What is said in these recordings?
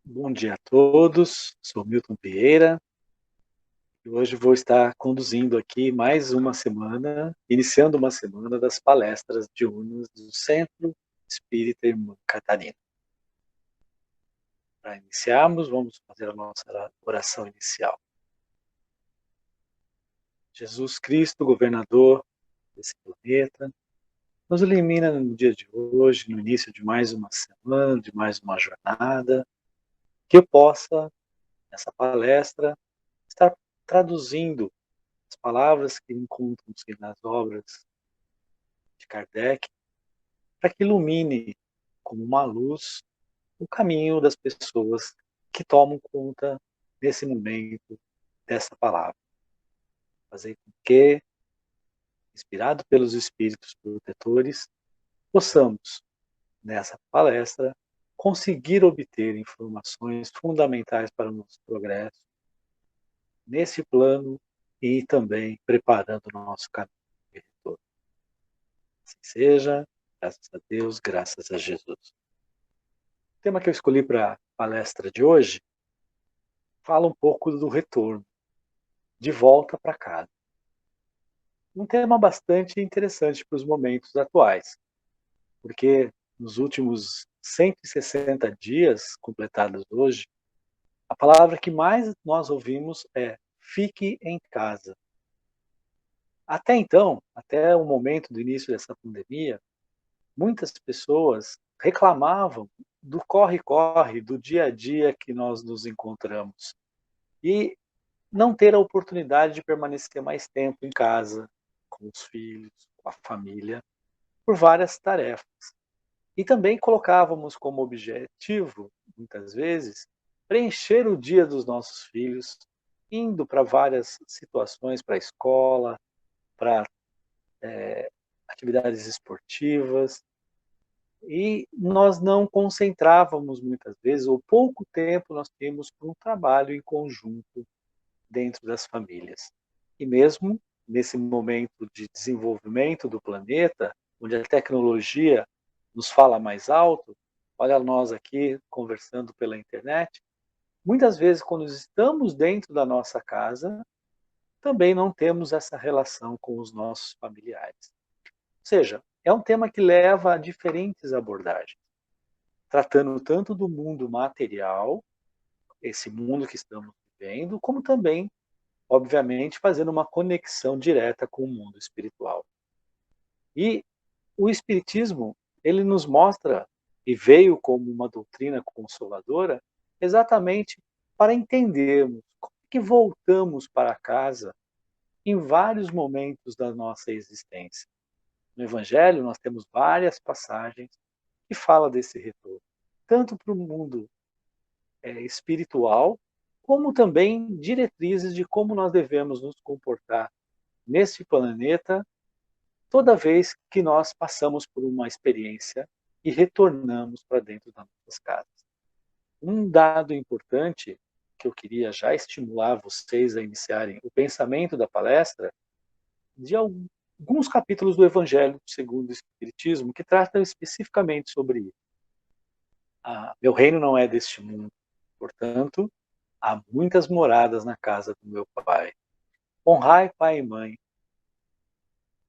Bom dia a todos, sou Milton Vieira e hoje vou estar conduzindo aqui mais uma semana, iniciando uma semana das palestras diurnas do Centro Espírita Irmã Catarina. Para iniciarmos, vamos fazer a nossa oração inicial. Jesus Cristo, governador desse planeta, nos ilumina no dia de hoje, no início de mais uma semana, de mais uma jornada, que eu possa, nessa palestra, estar traduzindo as palavras que encontram-se nas obras de Kardec, para que ilumine como uma luz o caminho das pessoas que tomam conta nesse momento dessa palavra. Fazer com que, inspirado pelos espíritos protetores, possamos, nessa palestra, conseguir obter informações fundamentais para o nosso progresso nesse plano e também preparando o nosso caminho de retorno. Assim seja, graças a Deus, graças a Jesus. O tema que eu escolhi para a palestra de hoje fala um pouco do retorno, de volta para casa. Um tema bastante interessante para os momentos atuais, porque nos últimos 160 dias completados hoje, a palavra que mais nós ouvimos é fique em casa. Até então, até o momento do início dessa pandemia, muitas pessoas reclamavam do corre-corre, do dia a dia que nós nos encontramos. E não ter a oportunidade de permanecer mais tempo em casa, com os filhos, com a família, por várias tarefas. E também colocávamos como objetivo, muitas vezes, preencher o dia dos nossos filhos, indo para várias situações, para a escola, para atividades esportivas, e nós não concentrávamos muitas vezes, ou pouco tempo nós tínhamos para um trabalho em conjunto dentro das famílias. E mesmo nesse momento de desenvolvimento do planeta, onde a tecnologia nos fala mais alto, olha nós aqui conversando pela internet, muitas vezes quando estamos dentro da nossa casa, também não temos essa relação com os nossos familiares. Ou seja, é um tema que leva a diferentes abordagens, tratando tanto do mundo material, esse mundo que estamos vivendo, como também obviamente fazendo uma conexão direta com o mundo espiritual. E o espiritismo, ele nos mostra e veio como uma doutrina consoladora exatamente para entendermos como que voltamos para casa em vários momentos da nossa existência. No Evangelho nós temos várias passagens que falam desse retorno, tanto para o mundo espiritual, como também diretrizes de como nós devemos nos comportar neste planeta toda vez que nós passamos por uma experiência e retornamos para dentro das nossas casas. Um dado importante que eu queria já estimular vocês a iniciarem o pensamento da palestra, de alguns capítulos do Evangelho segundo o Espiritismo que tratam especificamente sobre isso. Meu reino não é deste mundo, portanto, há muitas moradas na casa do meu Pai. Honrai pai e mãe.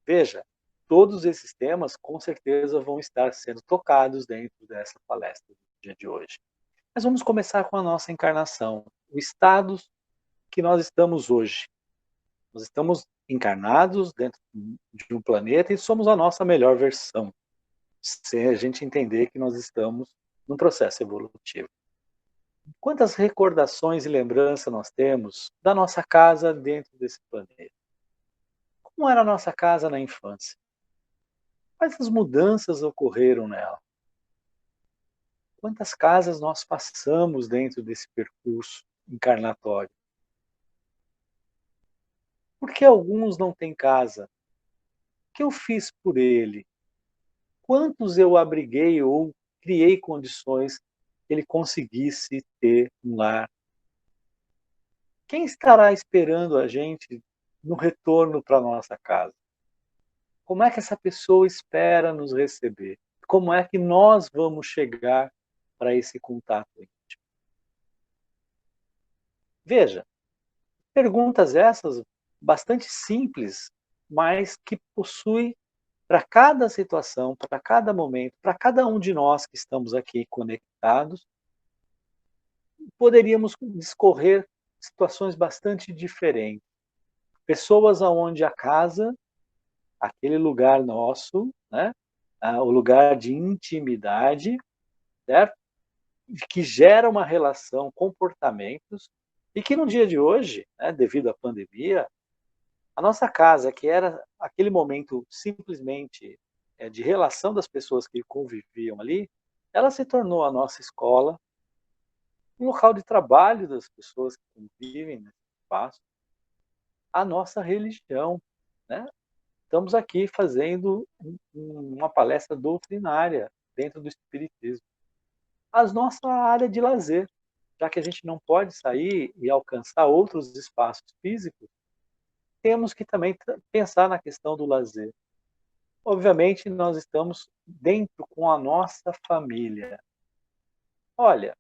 Veja, todos esses temas com certeza vão estar sendo tocados dentro dessa palestra do dia de hoje. Mas vamos começar com a nossa encarnação, o estado que nós estamos hoje. Nós estamos encarnados dentro de um planeta e somos a nossa melhor versão, se a gente entender que nós estamos num processo evolutivo. Quantas recordações e lembranças nós temos da nossa casa dentro desse planeta? Como era a nossa casa na infância? Quais as mudanças ocorreram nela? Quantas casas nós passamos dentro desse percurso encarnatório? Por que alguns não têm casa? O que eu fiz por ele? Quantos eu abriguei ou criei condições que ele conseguisse ter um lar? Quem estará esperando a gente no retorno para a nossa casa? Como é que essa pessoa espera nos receber? Como é que nós vamos chegar para esse contato íntimo? Veja, perguntas essas bastante simples, mas que possuem para cada situação, para cada momento, para cada um de nós que estamos aqui conectados, poderíamos discorrer situações bastante diferentes. Pessoas aonde a casa, aquele lugar nosso, né, o lugar de intimidade, certo? Que gera uma relação, comportamentos, e que no dia de hoje, né, devido à pandemia, a nossa casa, que era aquele momento simplesmente de relação das pessoas que conviviam ali, ela se tornou a nossa escola, um local de trabalho das pessoas que convivem nesse espaço, a nossa religião, né? Estamos aqui fazendo uma palestra doutrinária dentro do espiritismo. A nossa área de lazer, já que a gente não pode sair e alcançar outros espaços físicos, temos que também pensar na questão do lazer. Obviamente, nós estamos dentro com a nossa família. Olha,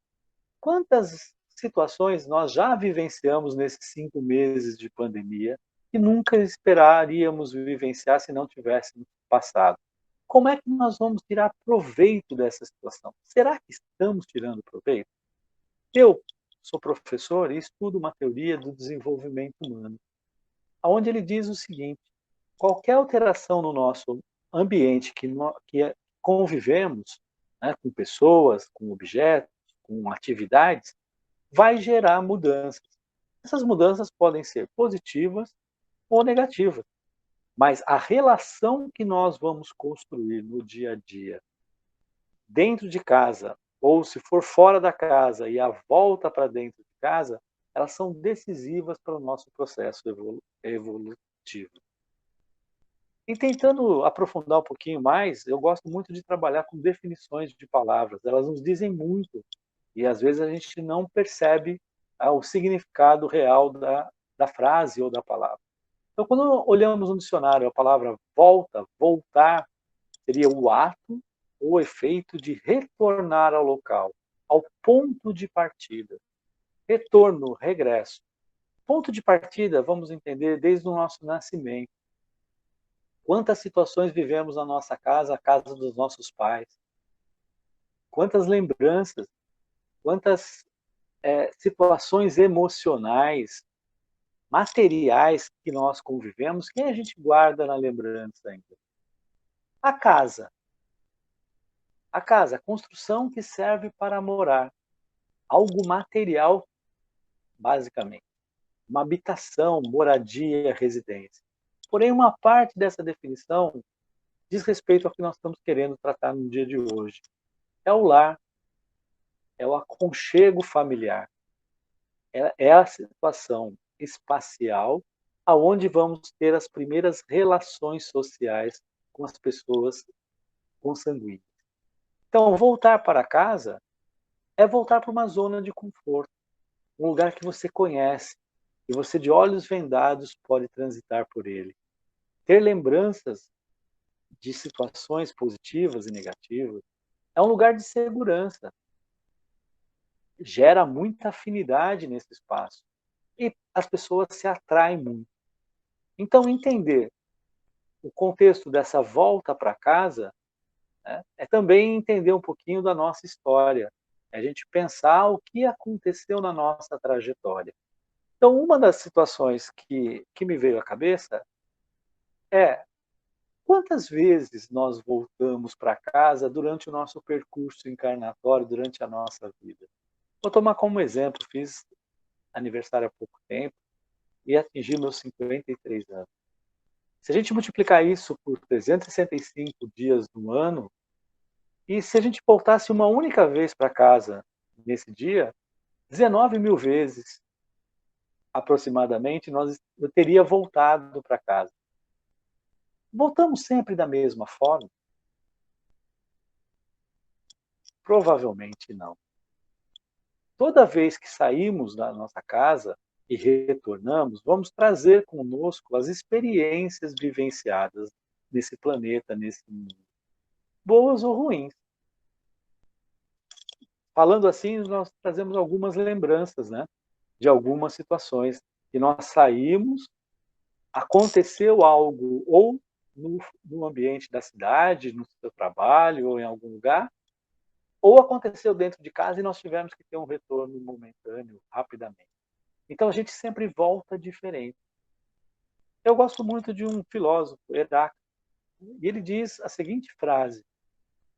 quantas situações nós já vivenciamos nesses 5 meses de pandemia e nunca esperaríamos vivenciar se não tivéssemos passado. Como é que nós vamos tirar proveito dessa situação? Será que estamos tirando proveito? Eu sou professor e estudo uma teoria do desenvolvimento humano, onde ele diz o seguinte: qualquer alteração no nosso ambiente que convivemos, né, com pessoas, com objetos, com atividades, vai gerar mudanças. Essas mudanças podem ser positivas ou negativas, mas a relação que nós vamos construir no dia a dia, dentro de casa, ou se for fora da casa e a volta para dentro de casa, elas são decisivas para o nosso processo evolutivo. E tentando aprofundar um pouquinho mais, eu gosto muito de trabalhar com definições de palavras. Elas nos dizem muito e às vezes a gente não percebe o significado real da frase ou da palavra. Então, quando olhamos no dicionário a palavra volta, voltar, seria o ato ou efeito de retornar ao local, ao ponto de partida. Retorno, regresso. Ponto de partida, vamos entender desde o nosso nascimento. Quantas situações vivemos na nossa casa, a casa dos nossos pais. Quantas lembranças, quantas situações emocionais, materiais que nós convivemos, que a gente guarda na lembrança ainda. A casa. A casa, a construção que serve para morar. Algo material, basicamente. Uma habitação, moradia, residência. Porém, uma parte dessa definição diz respeito ao que nós estamos querendo tratar no dia de hoje. É o lar, é o aconchego familiar, é a situação espacial aonde vamos ter as primeiras relações sociais com as pessoas consanguíneas. Então, voltar para casa é voltar para uma zona de conforto, um lugar que você conhece, e você de olhos vendados pode transitar por ele. Ter lembranças de situações positivas e negativas é um lugar de segurança. Gera muita afinidade nesse espaço e as pessoas se atraem muito. Então, entender o contexto dessa volta para casa, né, é também entender um pouquinho da nossa história, é a gente pensar o que aconteceu na nossa trajetória. Então, uma das situações que me veio à cabeça é quantas vezes nós voltamos para casa durante o nosso percurso encarnatório, durante a nossa vida. Vou tomar como exemplo, fiz aniversário há pouco tempo e atingi meus 53 anos. Se a gente multiplicar isso por 365 dias no ano, e se a gente voltasse uma única vez para casa nesse dia, 19.000 vezes aproximadamente eu teria voltado para casa. Voltamos sempre da mesma forma? Provavelmente não. Toda vez que saímos da nossa casa e retornamos, vamos trazer conosco as experiências vivenciadas nesse planeta, nesse mundo, boas ou ruins. Falando assim, nós trazemos algumas lembranças, né, de algumas situações que nós saímos, aconteceu algo ou no ambiente da cidade, no seu trabalho ou em algum lugar, ou aconteceu dentro de casa e nós tivemos que ter um retorno momentâneo, rapidamente. Então a gente sempre volta diferente. Eu gosto muito de um filósofo, Heráclito, e ele diz a seguinte frase: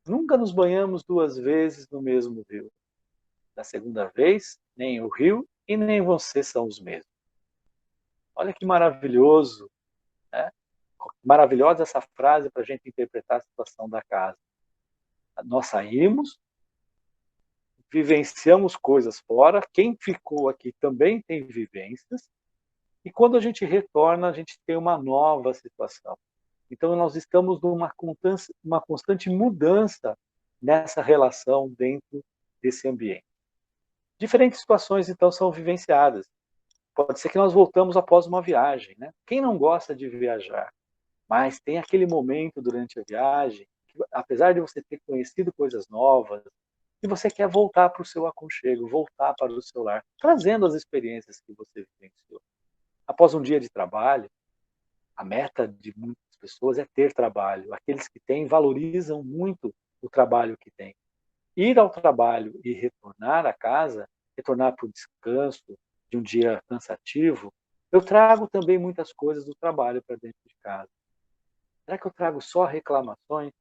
nunca nos banhamos duas vezes no mesmo rio. Da segunda vez, nem o rio e nem você são os mesmos. Olha que maravilhoso, né? Maravilhosa essa frase para a gente interpretar a situação da casa. Nós saímos, vivenciamos coisas fora, quem ficou aqui também tem vivências, e quando a gente retorna, a gente tem uma nova situação. Então, nós estamos numa uma constante mudança nessa relação dentro desse ambiente. Diferentes situações, então, são vivenciadas. Pode ser que nós voltamos após uma viagem, né? Quem não gosta de viajar? Mas tem aquele momento durante a viagem, que, apesar de você ter conhecido coisas novas, que você quer voltar para o seu aconchego, voltar para o seu lar, trazendo as experiências que você vivenciou. Após um dia de trabalho, a meta de muitas pessoas é ter trabalho. Aqueles que têm valorizam muito o trabalho que têm. Ir ao trabalho e retornar à casa, retornar para o descanso de um dia cansativo, eu trago também muitas coisas do trabalho para dentro de casa. Será que eu trago só reclamações?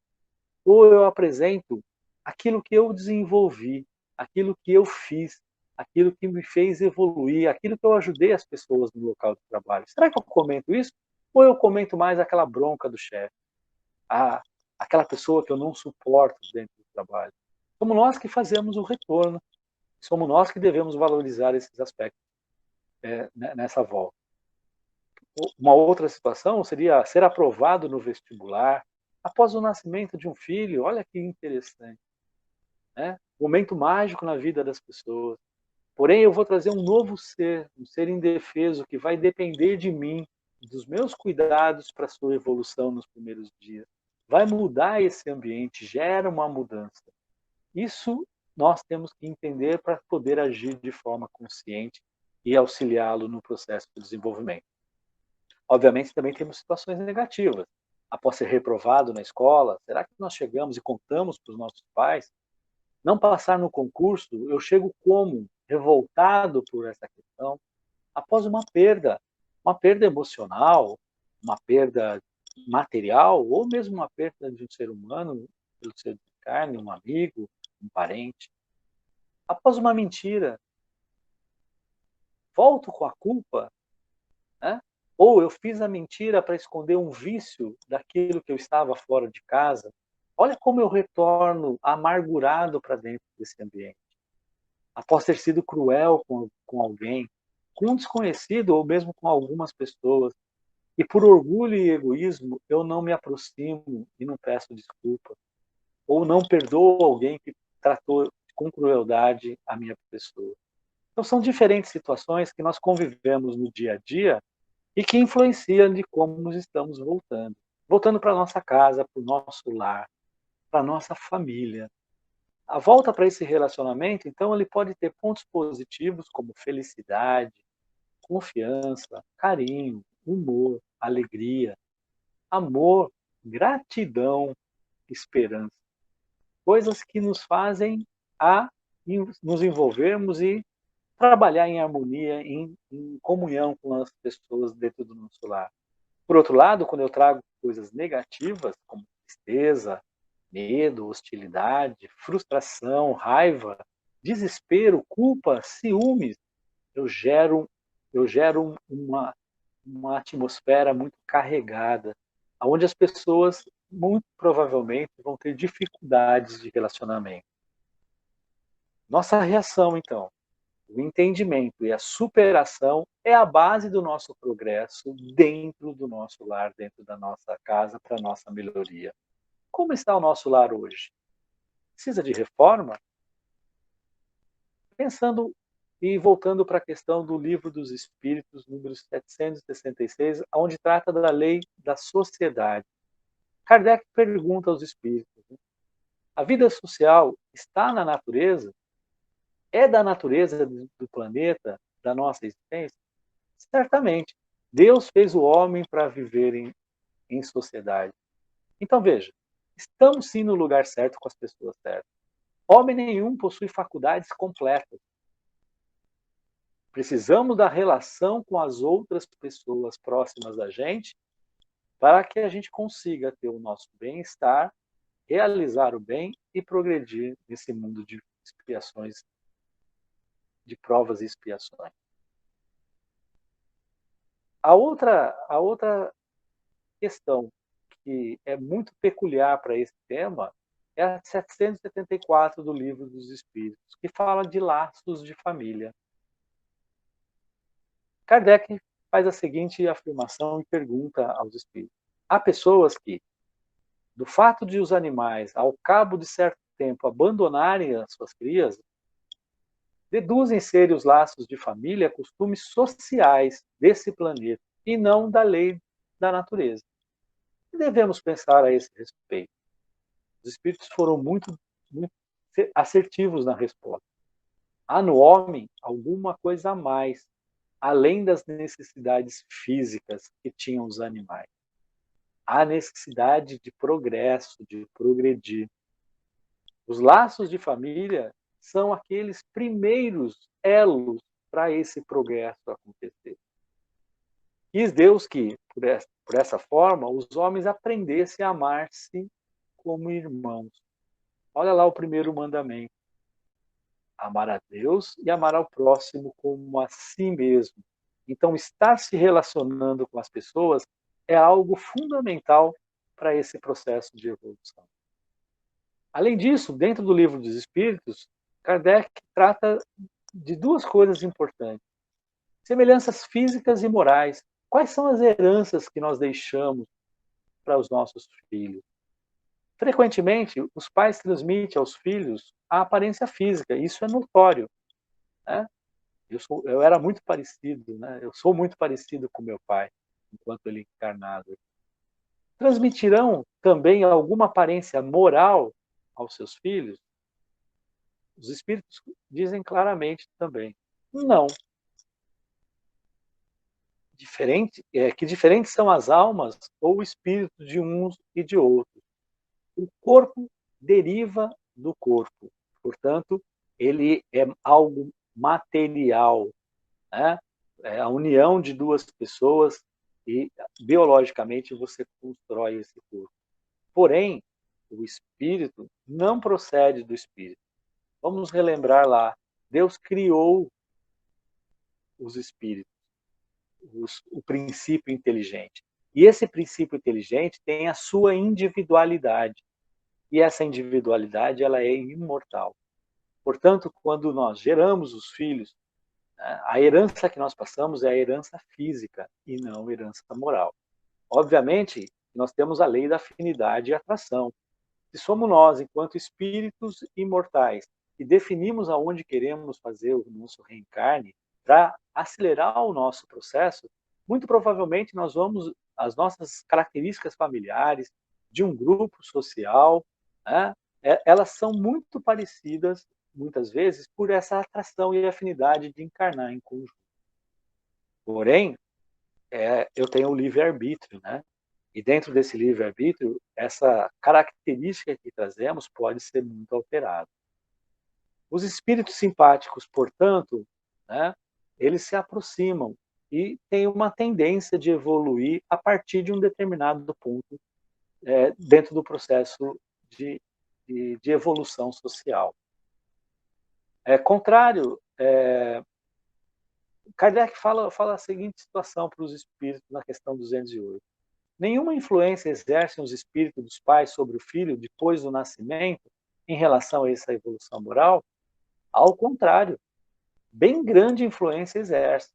Ou eu apresento aquilo que eu desenvolvi, aquilo que eu fiz, aquilo que me fez evoluir, aquilo que eu ajudei as pessoas no local de trabalho? Será que eu comento isso? Ou eu comento mais aquela bronca do chefe, aquela pessoa que eu não suporto dentro do trabalho? Somos nós que fazemos o retorno, somos nós que devemos valorizar esses aspectos nessa volta. Uma outra situação seria ser aprovado no vestibular após o nascimento de um filho. Olha que interessante, né? Momento mágico na vida das pessoas. Porém, eu vou trazer um novo ser, um ser indefeso que vai depender de mim, dos meus cuidados para a sua evolução nos primeiros dias. Vai mudar esse ambiente, gera uma mudança. Isso nós temos que entender para poder agir de forma consciente e auxiliá-lo no processo de desenvolvimento. Obviamente, também temos situações negativas. Após ser reprovado na escola, será que nós chegamos e contamos para os nossos pais? Não passar no concurso, eu chego como? Revoltado por essa questão. Após uma perda emocional, uma perda material, ou mesmo uma perda de um ser humano, pelo ser de carne, um amigo, um parente. Após uma mentira, volto com a culpa, né? Ou eu fiz a mentira para esconder um vício daquilo que eu estava fora de casa. Olha como eu retorno amargurado para dentro desse ambiente. Após ter sido cruel com alguém, com um desconhecido ou mesmo com algumas pessoas. E por orgulho e egoísmo, eu não me aproximo e não peço desculpa. Ou não perdoo alguém que tratou com crueldade a minha pessoa. Então são diferentes situações que nós convivemos no dia a dia e que influenciam de como nós estamos voltando. Voltando para a nossa casa, para o nosso lar, para a nossa família. A volta para esse relacionamento, então, ele pode ter pontos positivos como felicidade, confiança, carinho, humor, alegria, amor, gratidão, esperança. Coisas que nos fazem a nos envolvermos e trabalhar em harmonia, em comunhão com as pessoas dentro do nosso lar. Por outro lado, quando eu trago coisas negativas, como tristeza, medo, hostilidade, frustração, raiva, desespero, culpa, ciúmes, eu gero, eu gero uma atmosfera muito carregada, onde as pessoas muito provavelmente vão ter dificuldades de relacionamento. Nossa reação, então, o entendimento e a superação é a base do nosso progresso dentro do nosso lar, dentro da nossa casa, para a nossa melhoria. Como está o nosso lar hoje? Precisa de reforma? Pensando e voltando para a questão do Livro dos Espíritos, número 766, onde trata da lei da sociedade. Kardec pergunta aos espíritos: a vida social está na natureza? É da natureza do planeta da nossa existência? Certamente. Deus fez o homem para viver em sociedade. Então, veja, estamos sim no lugar certo com as pessoas certas. Homem nenhum possui faculdades completas. Precisamos da relação com as outras pessoas próximas da gente para que a gente consiga ter o nosso bem-estar, realizar o bem e progredir nesse mundo de expiações, de provas e expiações. A outra questão que é muito peculiar para esse tema é a 774 do Livro dos Espíritos, que fala de laços de família. Kardec faz a seguinte afirmação e pergunta aos espíritos: há pessoas que, do fato de os animais, ao cabo de certo tempo, abandonarem as suas crias, deduzem serem os laços de família costumes sociais desse planeta e não da lei da natureza. E devemos pensar a esse respeito. Os espíritos foram muito assertivos na resposta. Há no homem alguma coisa a mais, além das necessidades físicas que tinham os animais. Há necessidade de progresso, de progredir. Os laços de família são aqueles primeiros elos para esse progresso acontecer. Quis Deus que, por essa forma, os homens aprendessem a amar-se como irmãos. Olha lá o primeiro mandamento: amar a Deus e amar ao próximo como a si mesmo. Então, estar se relacionando com as pessoas é algo fundamental para esse processo de evolução. Além disso, dentro do Livro dos Espíritos, Kardec trata de duas coisas importantes: semelhanças físicas e morais. Quais são as heranças que nós deixamos para os nossos filhos? Frequentemente, os pais transmitem aos filhos a aparência física, isso é notório, né? Eu era muito parecido, né? Eu sou muito parecido com meu pai, enquanto ele encarnado. Transmitirão também alguma aparência moral aos seus filhos? Os espíritos dizem claramente também: não. Que diferentes são as almas ou o espírito de uns e de outros. O corpo deriva do corpo, portanto, ele é algo material, né? É a união de duas pessoas e biologicamente você constrói esse corpo. Porém, o espírito não procede do espírito. Vamos relembrar lá, Deus criou os espíritos, o princípio inteligente. E esse princípio inteligente tem a sua individualidade. E essa individualidade ela é imortal. Portanto, quando nós geramos os filhos, a herança que nós passamos é a herança física e não a herança moral. Obviamente, nós temos a lei da afinidade e atração. Se somos nós, enquanto espíritos imortais, que definimos aonde queremos fazer o nosso reencarne para acelerar o nosso processo, muito provavelmente nós vamos, as nossas características familiares, de um grupo social, né, elas são muito parecidas, muitas vezes, por essa atração e afinidade de encarnar em conjunto. Porém, eu tenho o livre-arbítrio, né? E dentro desse livre-arbítrio, essa característica que trazemos pode ser muito alterada. Os espíritos simpáticos, portanto, né, eles se aproximam e têm uma tendência de evoluir a partir de um determinado ponto dentro do processo de evolução social. Contrário, Kardec fala a seguinte situação para os espíritos na questão 208. Nenhuma influência exercem os espíritos dos pais sobre o filho depois do nascimento em relação a essa evolução moral? Ao contrário, bem grande influência exerce.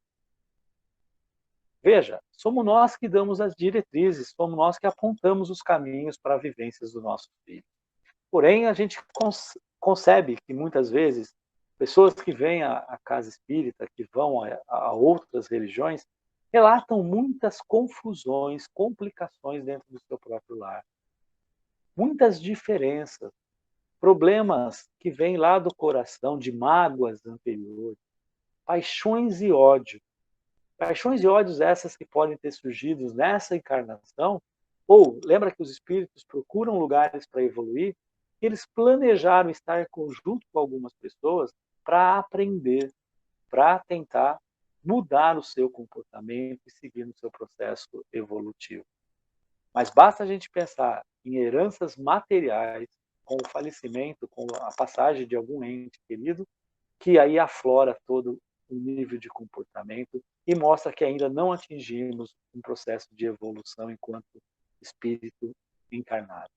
Veja, somos nós que damos as diretrizes, somos nós que apontamos os caminhos para as vivências do nosso filho. Porém, a gente concebe que muitas vezes pessoas que vêm à casa espírita, que vão a outras religiões, relatam muitas confusões, complicações dentro do seu próprio lar. Muitas diferenças, problemas que vêm lá do coração, de mágoas anteriores. paixões e ódio. Paixões e ódios essas que podem ter surgido nessa encarnação, ou lembra que os espíritos procuram lugares para evoluir, eles planejaram estar junto com algumas pessoas para aprender, para tentar mudar o seu comportamento e seguir no seu processo evolutivo. Mas basta a gente pensar em heranças materiais, com o falecimento, com a passagem de algum ente querido, que aí aflora todo o nível de comportamento e mostra que ainda não atingimos um processo de evolução enquanto espírito encarnado.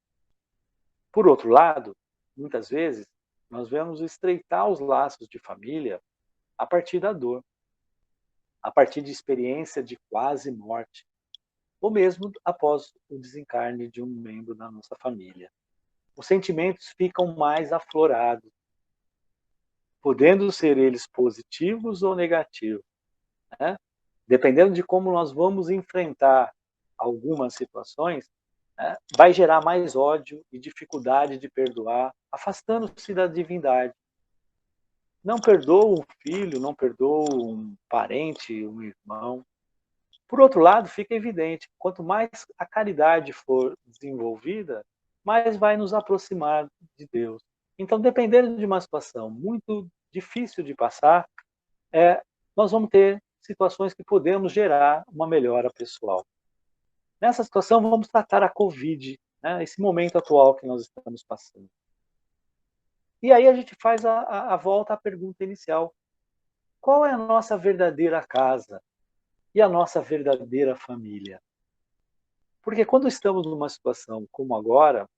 Por outro lado, muitas vezes, nós vemos estreitar os laços de família a partir da dor, a partir de experiência de quase morte, ou mesmo após o desencarne de um membro da nossa família. Os sentimentos ficam mais aflorados, podendo ser eles positivos ou negativos, né? Dependendo de como nós vamos enfrentar algumas situações, né, vai gerar mais ódio e dificuldade de perdoar, afastando-se da divindade. Não perdoa um filho, não perdoa um parente, um irmão. Por outro lado, fica evidente, quanto mais a caridade for desenvolvida, mais vai nos aproximar de Deus. Então, dependendo de uma situação muito difícil de passar, nós vamos ter situações que podemos gerar uma melhora pessoal. Nessa situação, vamos tratar a Covid, né, esse momento atual que nós estamos passando. E aí a gente faz a volta à pergunta inicial. Qual é a nossa verdadeira casa e a nossa verdadeira família? Porque quando estamos numa situação como agora,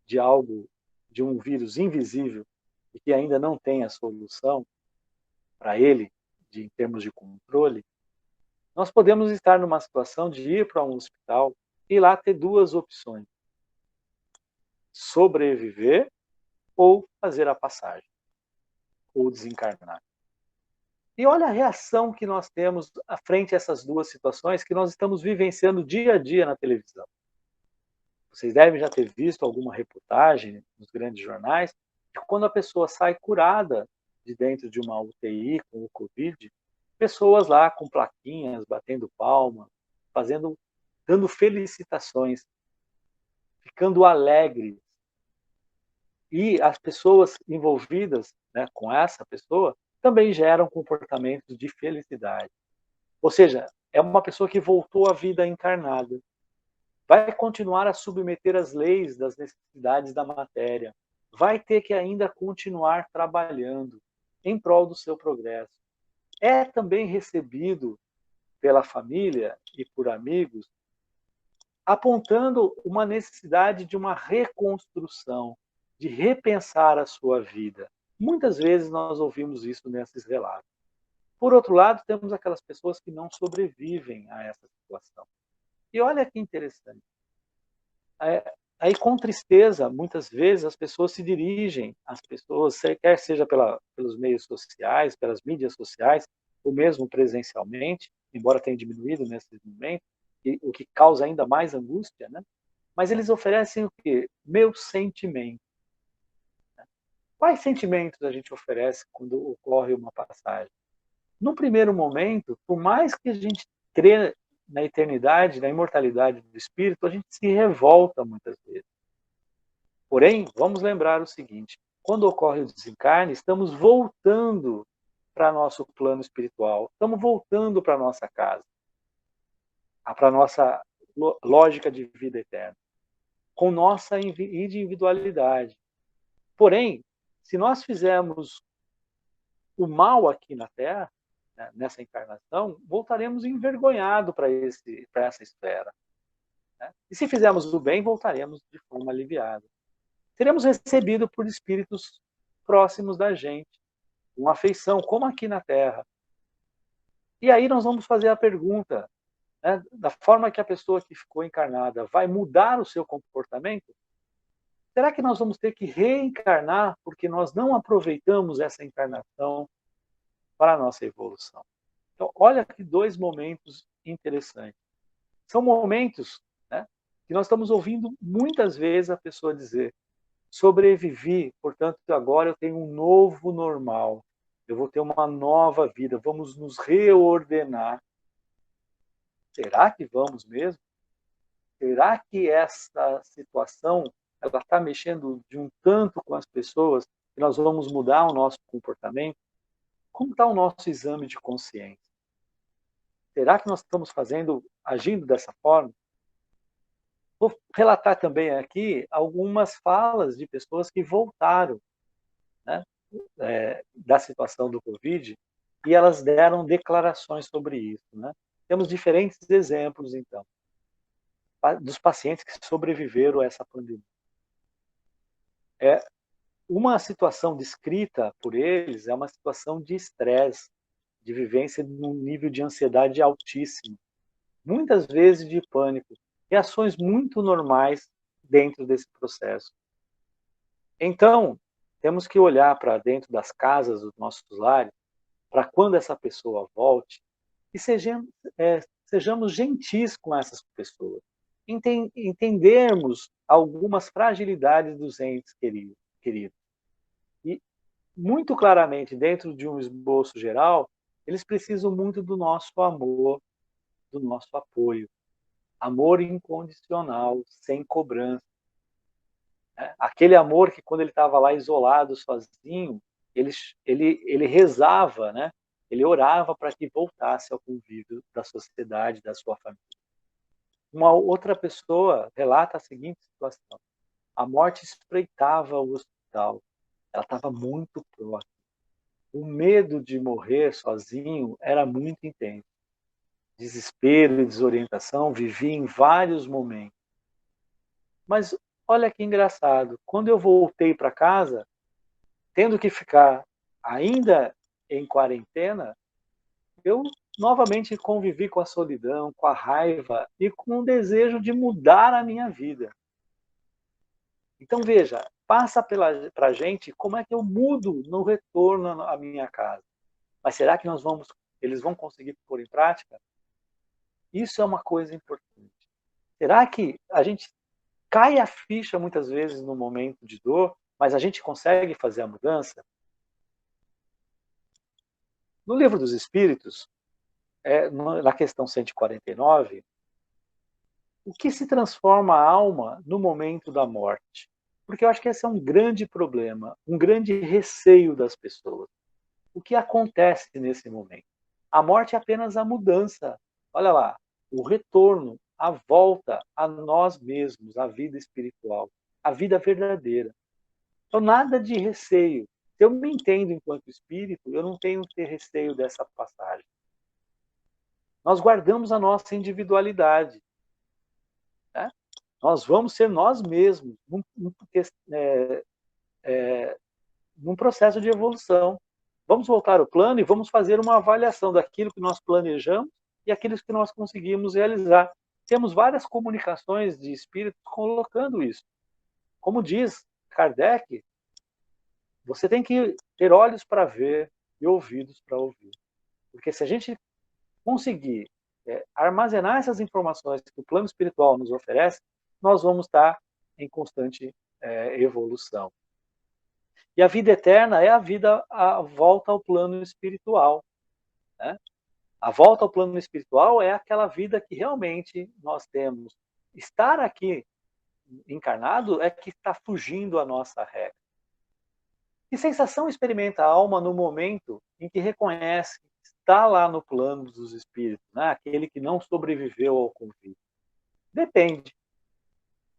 de um vírus invisível e que ainda não tem a solução para ele, em termos de controle, nós podemos estar numa situação de ir para um hospital e lá ter duas opções: sobreviver ou fazer a passagem, ou desencarnar. E olha a reação que nós temos à frente a essas duas situações que nós estamos vivenciando dia a dia na televisão. Vocês devem já ter visto alguma reportagem nos grandes jornais de quando a pessoa sai curada de dentro de uma UTI com o Covid, pessoas lá com plaquinhas, batendo palma, dando felicitações, ficando alegres. E as pessoas envolvidas, né, com essa pessoa também geram comportamentos de felicidade. Ou seja, é uma pessoa que voltou à vida encarnada. Vai continuar a submeter as leis das necessidades da matéria. Vai ter que ainda continuar trabalhando em prol do seu progresso. É também recebido pela família e por amigos, apontando uma necessidade de uma reconstrução, de repensar a sua vida. Muitas vezes nós ouvimos isso nesses relatos. Por outro lado, temos aquelas pessoas que não sobrevivem a essa situação. E olha que interessante. Aí, com tristeza, muitas vezes as pessoas se dirigem às pessoas, quer seja pelos meios sociais, pelas mídias sociais, ou mesmo presencialmente, embora tenha diminuído nesse momento, o que causa ainda mais angústia, né? Mas eles oferecem o quê? Meus sentimentos. Quais sentimentos a gente oferece quando ocorre uma passagem? Num primeiro momento, por mais que a gente crê na eternidade, na imortalidade do espírito, a gente se revolta muitas vezes. Porém, vamos lembrar o seguinte: quando ocorre o desencarne, estamos voltando para nosso plano espiritual, estamos voltando para nossa casa, para nossa lógica de vida eterna, com nossa individualidade. Porém, se nós fizermos o mal aqui na Terra, né, nessa encarnação, voltaremos envergonhados para essa esfera. Né? E se fizermos o bem, voltaremos de forma aliviada. Seremos recebidos por espíritos próximos da gente, uma afeição, como aqui na Terra. E aí nós vamos fazer a pergunta, né, da forma que a pessoa que ficou encarnada vai mudar o seu comportamento, será que nós vamos ter que reencarnar porque nós não aproveitamos essa encarnação para a nossa evolução? Então, olha que dois momentos interessantes. São momentos, né, que nós estamos ouvindo muitas vezes a pessoa dizer: sobrevivi, portanto, agora eu tenho um novo normal. eu vou ter uma nova vida, vamos nos reordenar. Será que vamos mesmo? Será que essa situação ela está mexendo de um tanto com as pessoas que nós vamos mudar o nosso comportamento? Como está o nosso exame de consciência? Será que nós estamos agindo dessa forma? Vou relatar também aqui algumas falas de pessoas que voltaram, né, da situação do Covid, e elas deram declarações sobre isso, né? Temos diferentes exemplos, então, dos pacientes que sobreviveram a essa pandemia. Uma situação descrita por eles é uma situação de estresse, de vivência num nível de ansiedade altíssimo, muitas vezes de pânico, reações muito normais dentro desse processo. Então, temos que olhar para dentro das casas dos nossos lares, para quando essa pessoa volte, e sejamos gentis com essas pessoas. Entendermos algumas fragilidades dos entes queridos. E, muito claramente, dentro de um esboço geral, eles precisam muito do nosso amor, do nosso apoio. Amor incondicional, sem cobrança. Aquele amor que, quando ele estava lá isolado, sozinho, ele rezava, né? Ele orava para que voltasse ao convívio da sociedade, da sua família. Uma outra pessoa relata a seguinte situação: a morte espreitava o hospital, ela estava muito próxima. O medo de morrer sozinho era muito intenso. Desespero e desorientação vivi em vários momentos. Mas olha que engraçado, quando eu voltei para casa, tendo que ficar ainda em quarentena, eu novamente convivi com a solidão, com a raiva e com o desejo de mudar a minha vida. Então veja, passa para a gente como é que eu mudo no retorno à minha casa. Mas será que eles vão conseguir pôr em prática? Isso é uma coisa importante. Será que a gente cai a ficha muitas vezes no momento de dor, mas a gente consegue fazer a mudança? No Livro dos Espíritos, na questão 149, o que se transforma a alma no momento da morte? Porque eu acho que esse é um grande problema, um grande receio das pessoas. O que acontece nesse momento? A morte é apenas a mudança. Olha lá, o retorno, a volta a nós mesmos, à vida espiritual, à vida verdadeira. Então, nada de receio. Se eu me entendo enquanto espírito, eu não tenho que ter receio dessa passagem. Nós guardamos a nossa individualidade. Né? Nós vamos ser nós mesmos num processo de evolução. Vamos voltar ao plano e vamos fazer uma avaliação daquilo que nós planejamos e aquilo que nós conseguimos realizar. Temos várias comunicações de espíritos colocando isso. Como diz Kardec, você tem que ter olhos para ver e ouvidos para ouvir. Porque se a gente conseguir armazenar essas informações que o plano espiritual nos oferece, nós vamos estar em constante evolução. E a vida eterna é a volta ao plano espiritual. Né? A volta ao plano espiritual é aquela vida que realmente nós temos. Estar aqui encarnado é que está fugindo a nossa regra. Que sensação experimenta a alma no momento em que reconhece que está lá no plano dos espíritos, né? Aquele que não sobreviveu ao convite? Depende.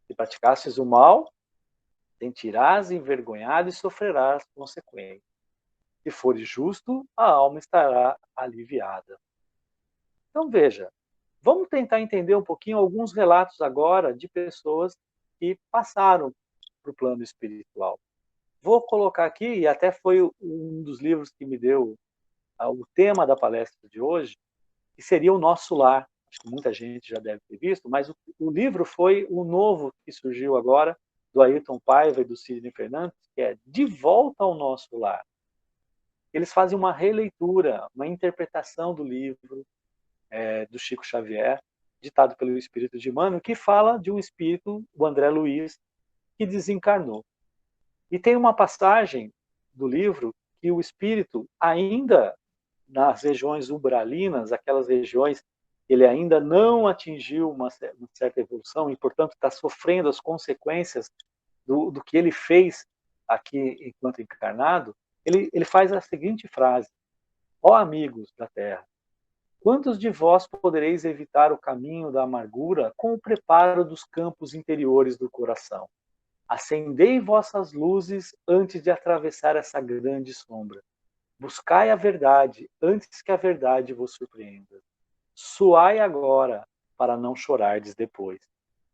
Se praticasses o mal, sentirás envergonhado e sofrerás consequências. Se fores justo, a alma estará aliviada. Então veja, vamos tentar entender um pouquinho alguns relatos agora de pessoas que passaram para o plano espiritual. Vou colocar aqui, e até foi um dos livros que me deu o tema da palestra de hoje, que seria O Nosso Lar. Acho que muita gente já deve ter visto, mas o livro foi o novo que surgiu agora, do Ayrton Paiva e do Sidney Fernandes, que é De Volta ao Nosso Lar. Eles fazem uma releitura, uma interpretação do livro do Chico Xavier, ditado pelo espírito de Emmanuel, que fala de um espírito, o André Luiz, que desencarnou. E tem uma passagem do livro que o espírito, ainda nas regiões umbralinas, aquelas regiões que ele ainda não atingiu uma certa evolução e, portanto, está sofrendo as consequências do que ele fez aqui enquanto encarnado, ele faz a seguinte frase: ó amigos da Terra, quantos de vós podereis evitar o caminho da amargura com o preparo dos campos interiores do coração? Acendei vossas luzes antes de atravessar essa grande sombra. Buscai a verdade antes que a verdade vos surpreenda. Suai agora para não chorardes depois.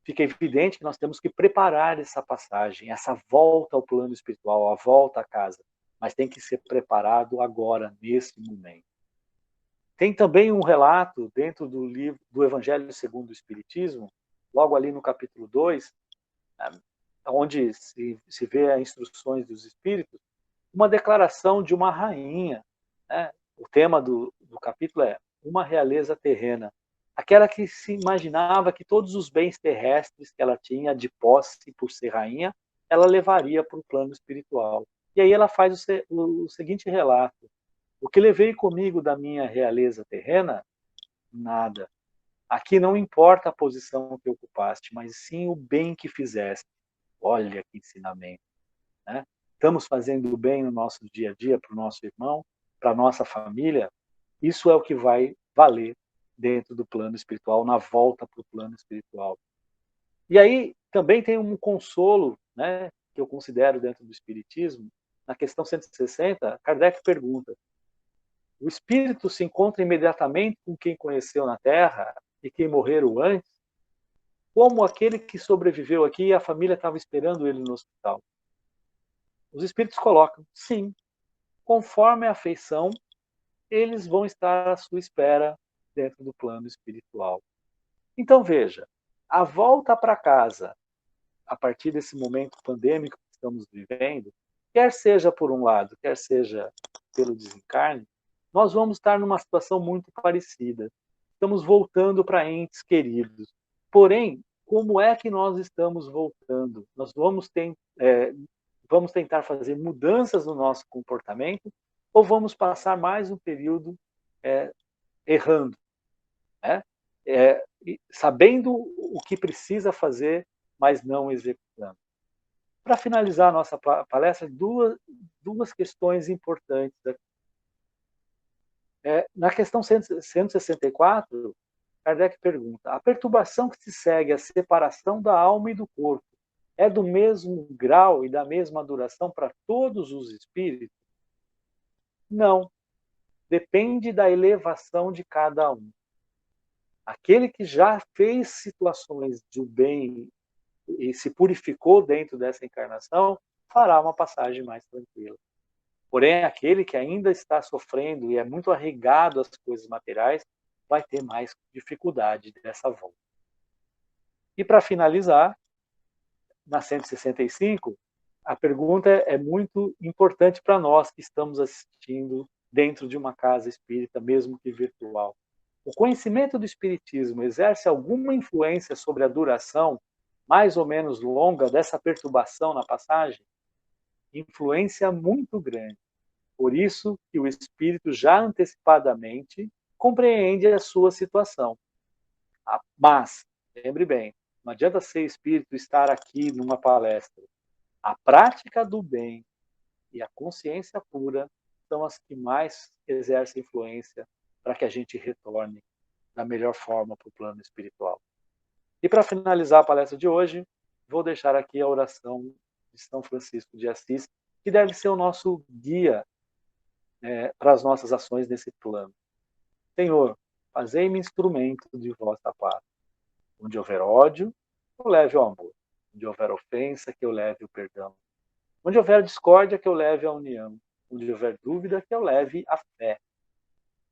Fica evidente que nós temos que preparar essa passagem, essa volta ao plano espiritual, a volta à casa, mas tem que ser preparado agora, nesse momento. Tem também um relato dentro do livro do Evangelho segundo o Espiritismo, logo ali no capítulo 2, onde se vê as instruções dos espíritos, uma declaração de uma rainha. Né? O tema do capítulo é uma realeza terrena. Aquela que se imaginava que todos os bens terrestres que ela tinha de posse por ser rainha, ela levaria para o plano espiritual. E aí ela faz o seguinte relato: o que levei comigo da minha realeza terrena? Nada. Aqui não importa a posição que ocupaste, mas sim o bem que fizeste. Olha que ensinamento. Né? Estamos fazendo o bem no nosso dia a dia para o nosso irmão, para a nossa família. Isso é o que vai valer dentro do plano espiritual, na volta para o plano espiritual. E aí também tem um consolo, né, que eu considero dentro do Espiritismo. Na questão 160, Kardec pergunta: o espírito se encontra imediatamente com quem conheceu na Terra e quem morreram antes? Como aquele que sobreviveu aqui e a família estava esperando ele no hospital? Os espíritos colocam: sim, conforme a afeição, eles vão estar à sua espera dentro do plano espiritual. Então veja, a volta para casa, a partir desse momento pandêmico que estamos vivendo, quer seja por um lado, quer seja pelo desencarne, nós vamos estar numa situação muito parecida. Estamos voltando para entes queridos. Porém, como é que nós estamos voltando? Nós vamos tentar fazer mudanças no nosso comportamento ou vamos passar mais um período errando, né? Sabendo o que precisa fazer, mas não executando. Para finalizar a nossa palestra, duas questões importantes aqui. Na questão 164, Kardec pergunta: a perturbação que se segue à separação da alma e do corpo é do mesmo grau e da mesma duração para todos os espíritos? Não. Depende da elevação de cada um. Aquele que já fez situações do bem e se purificou dentro dessa encarnação, fará uma passagem mais tranquila. Porém, aquele que ainda está sofrendo e é muito arraigado às coisas materiais, vai ter mais dificuldade dessa volta. E para finalizar, na 165, a pergunta é muito importante para nós que estamos assistindo dentro de uma casa espírita, mesmo que virtual. O conhecimento do espiritismo exerce alguma influência sobre a duração mais ou menos longa dessa perturbação na passagem? Influência muito grande. Por isso que o espírito já antecipadamente compreende a sua situação. Mas, lembre bem, não adianta ser espírito e estar aqui numa palestra. A prática do bem e a consciência pura são as que mais exercem influência para que a gente retorne da melhor forma para o plano espiritual. E para finalizar a palestra de hoje, vou deixar aqui a oração de São Francisco de Assis, que deve ser o nosso guia para as nossas ações nesse plano. Senhor, fazei-me instrumento de vossa paz. Onde houver ódio, que eu leve o amor. Onde houver ofensa, que eu leve o perdão. Onde houver discórdia, que eu leve a união. Onde houver dúvida, que eu leve a fé.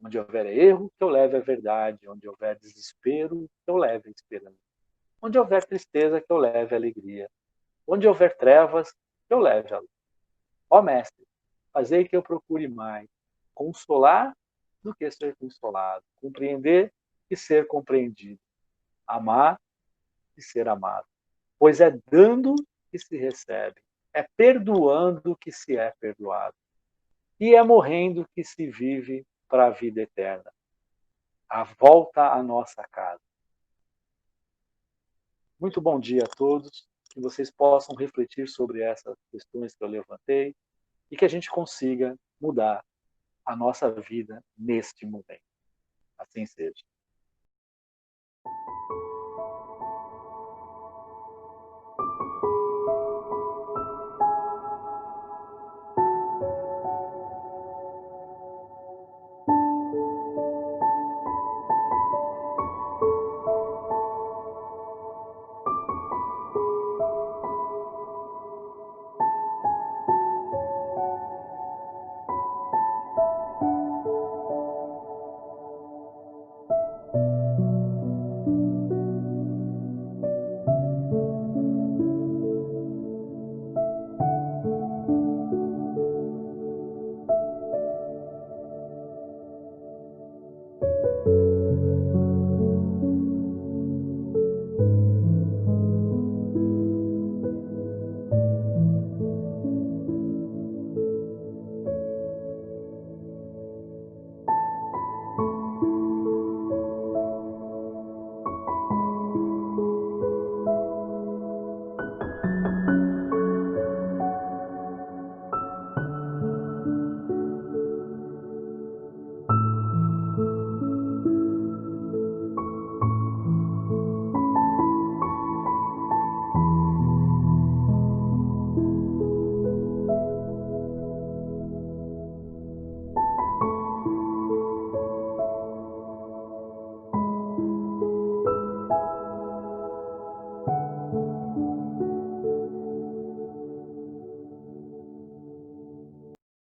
Onde houver erro, que eu leve a verdade. Onde houver desespero, que eu leve a esperança. Onde houver tristeza, que eu leve a alegria. Onde houver trevas, que eu leve a luz. Ó Mestre, fazei que eu procure mais consolar do que ser consolado, compreender e ser compreendido, amar e ser amado. Pois é dando que se recebe, é perdoando que se é perdoado. E é morrendo que se vive para a vida eterna. A volta à nossa casa. Muito bom dia a todos, que vocês possam refletir sobre essas questões que eu levantei e que a gente consiga mudar a nossa vida neste momento. Assim seja.